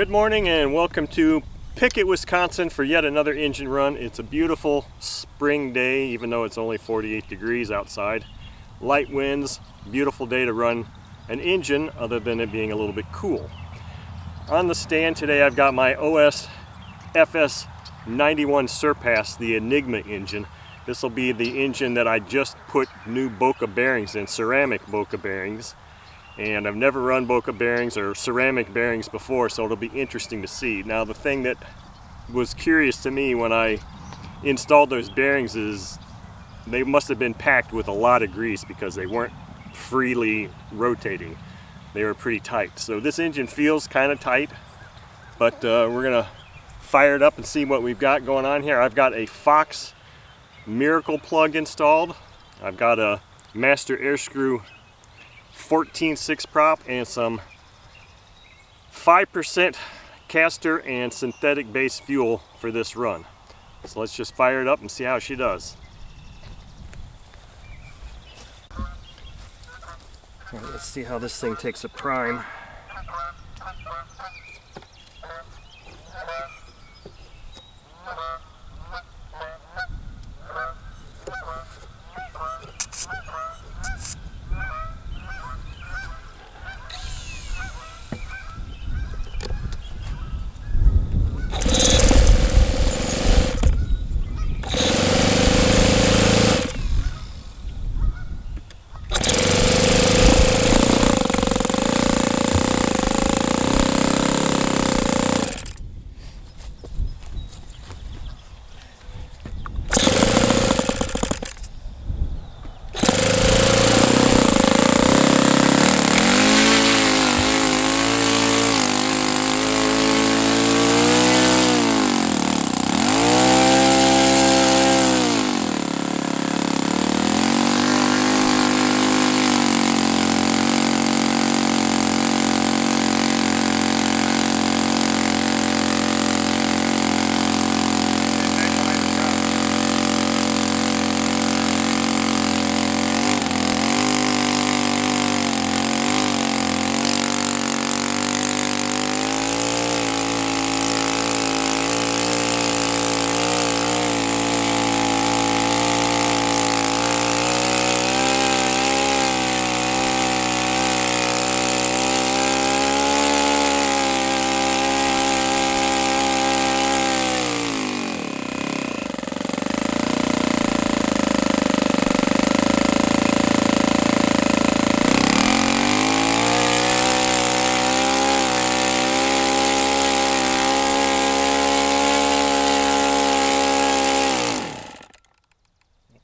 Good morning and welcome to Pickett, Wisconsin for yet another engine run. It's a beautiful spring day, even though it's only 48 degrees outside. Light winds, beautiful day to run an engine other than it being a little bit cool. On the stand today I've got my OS FS-91 Surpass, the Enigma engine. This will be the engine that I just put new Boca bearings in, ceramic Boca bearings. And I've never run Boca bearings or ceramic bearings before, so it'll be interesting to see. Now the thing that was curious to me when I installed those bearings is they must have been packed with a lot of grease because they weren't freely rotating. They were pretty tight. So this engine feels kind of tight, but we're gonna fire it up and see what we've got going on here. I've got a Fox Miracle plug installed. I've got a Master Air Screw 14/6 prop and some 5% caster and synthetic base fuel for this run. So let's just fire it up and see how she does. All right, let's see how this thing takes a prime.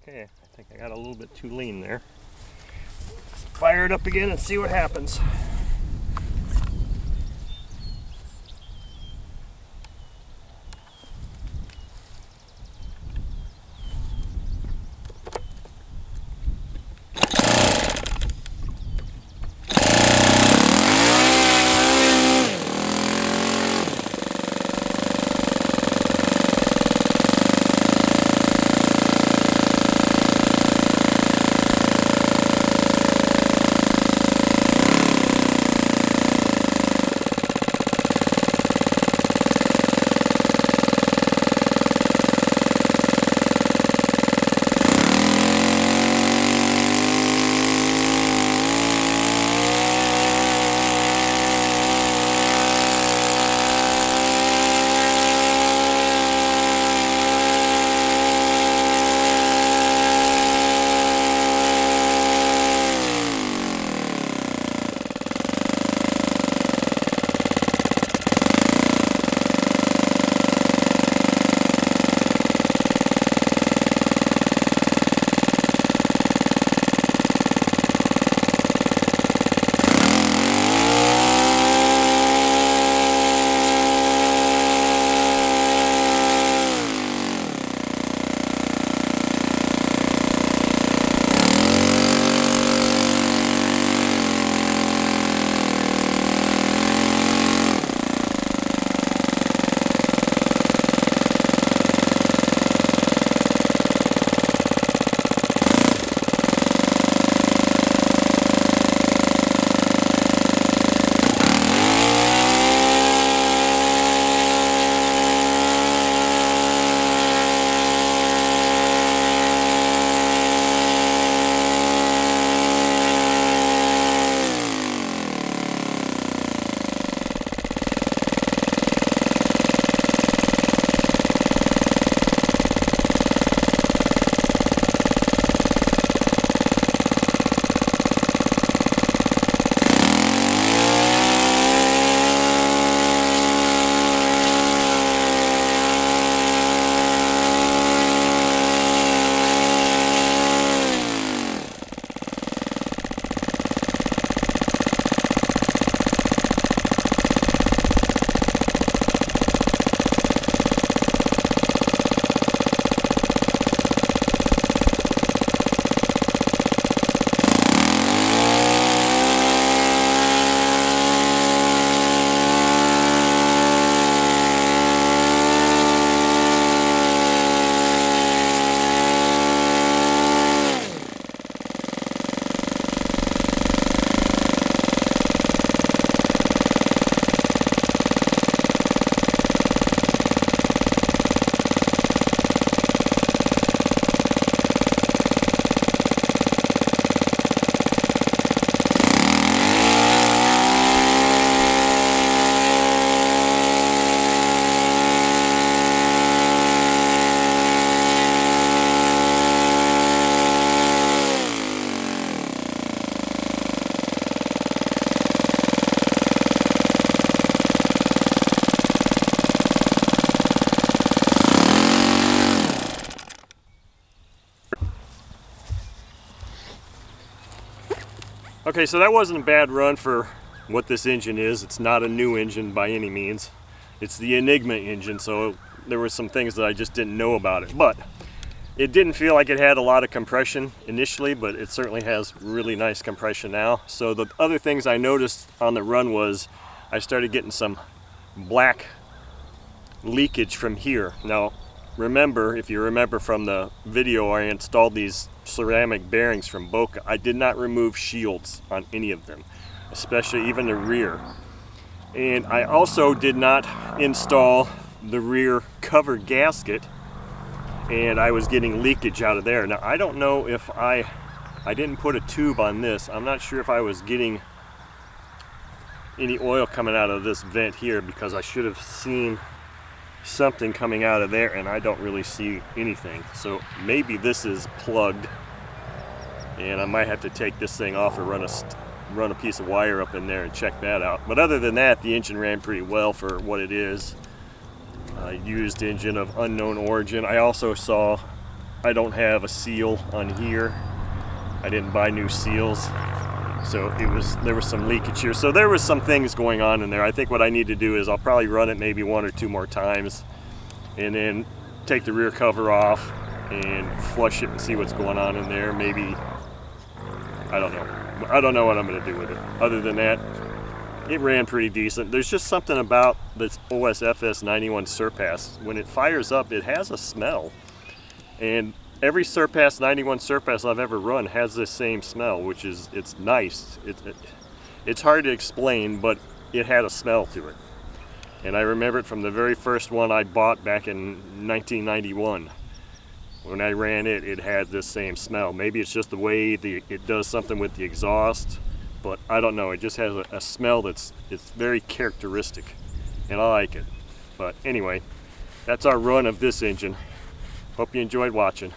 Okay, I think I got a little bit too lean there. Let's fire it up again and see what happens. Okay, so that wasn't a bad run for what this engine is. It's not a new engine by any means. It's the Enigma engine, so there were some things that I just didn't know about it. But it didn't feel like it had a lot of compression initially, but it certainly has really nice compression now. So the other things I noticed on the run was I started getting some black leakage from here. Now, remember, if you remember from the video, I installed these ceramic bearings from Boca. I did not remove shields on any of them, especially even the rear. And I also did not install the rear cover gasket, and I was getting leakage out of there. Now, I don't know if I didn't put a tube on this. I'm not sure if I was getting any oil coming out of this vent here, because I should have seen something coming out of there, and I don't really see anything. So maybe this is plugged, and I might have to take this thing off or run a piece of wire up in there and check that out. But other than that, the engine ran pretty well for what it is. Used engine of unknown origin. I also saw I don't have a seal on here. I didn't buy new seals, so there was some leakage here. So there was some things going on in there. I think what I need to do is I'll probably run it maybe 1 or 2 more times, and then take the rear cover off and flush it and see what's going on in there. Maybe, I don't know. I don't know what I'm going to do with it. Other than that, it ran pretty decent. There's just something about this OS FS-91 Surpass. When it fires up, it has a smell. And every Surpass 91 Surpass I've ever run has this same smell, which is, it's nice. It's hard to explain, but it had a smell to it. And I remember it from the very first one I bought back in 1991. When I ran it, it had this same smell. Maybe it's just the way it does something with the exhaust, but I don't know. It just has a smell it's very characteristic, and I like it. But anyway, that's our run of this engine. Hope you enjoyed watching.